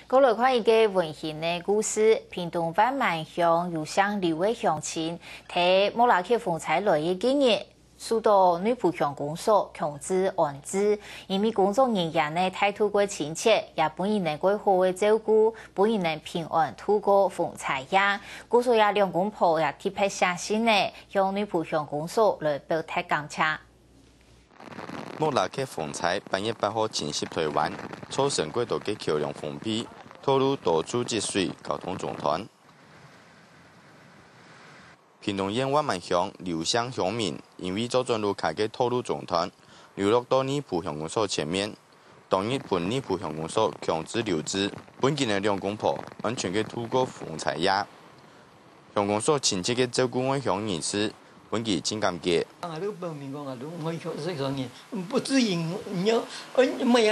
过来看一个温馨的故事。屏东万满乡有乡六位乡亲，替莫拉克风采来的今日，受到女仆乡公所强制安置，因为工作人员呢态度过亲切，也本意能过好的照顾，本意能平安度过风采夜。故所也两公婆也特别写信呢，向女仆乡公所来表达感谢。莫拉克风采8月8号侵袭台湾，造成过度的桥梁封闭，道路多处积水，交通中断。屏东县万满乡刘乡乡民因为左转路卡嘅道路中断，流落到女仆乡公所前面。当日被女仆乡公所强制留置，本件的两公婆安全嘅度过风采夜。乡公所亲切嘅照顾我乡人士。本期真感激。不至于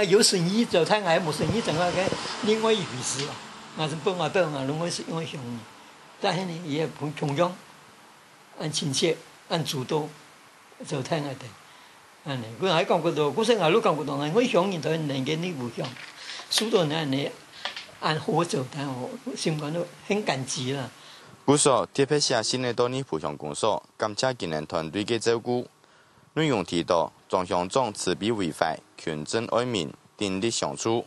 有生意做，他没生意做个另外一回事啊。我是帮我是因为乡人，但是呢也同样按亲切、按主动做他的。我还讲过多，我说都讲过多，我乡人都能给你互相，许多人呢按好做，但我心感到很感激啦。故所特别写信来到女仆乡公所，感谢今年团队的照顾。内容提到，庄乡长慈悲为怀，群众爱民，鼎力相处，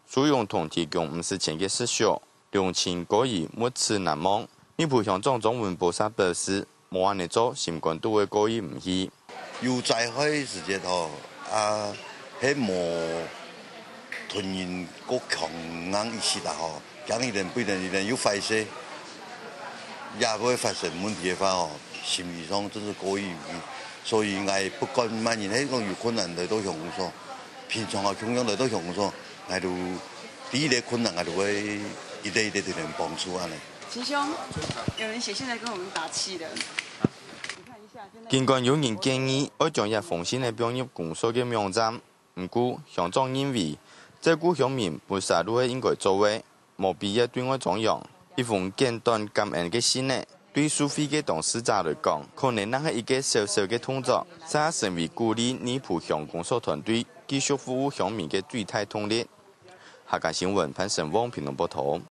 所用同提供50钱的事项，两亲过意没齿难忘。女仆乡长张文博萨表示，冇安尼做，心肝都会过意唔去。有在开时节吼，迄无吞咽国强硬一时啦吼，讲一点不一点有坏些。也会发生问题的话哦，心理上真是过意不去，所以我不管万人迄种有困难来到乡公所，平常啊，同样来到乡公所，我就第一个困难我就会一对对人帮助安尼。秦兄，有人写信来跟我们打气的。尽管有人建议要将一封信来编入公所的网站，不过乡长认为照顾乡民本身都是应该做的，冇必要对外张扬。一封简短感恩的信呢，对苏菲的当事者来讲，可能那是一个小小的动作，才成为鼓励女仆乡公所团队继续服务乡民的最大动力。客家新闻潘胜旺评论报道。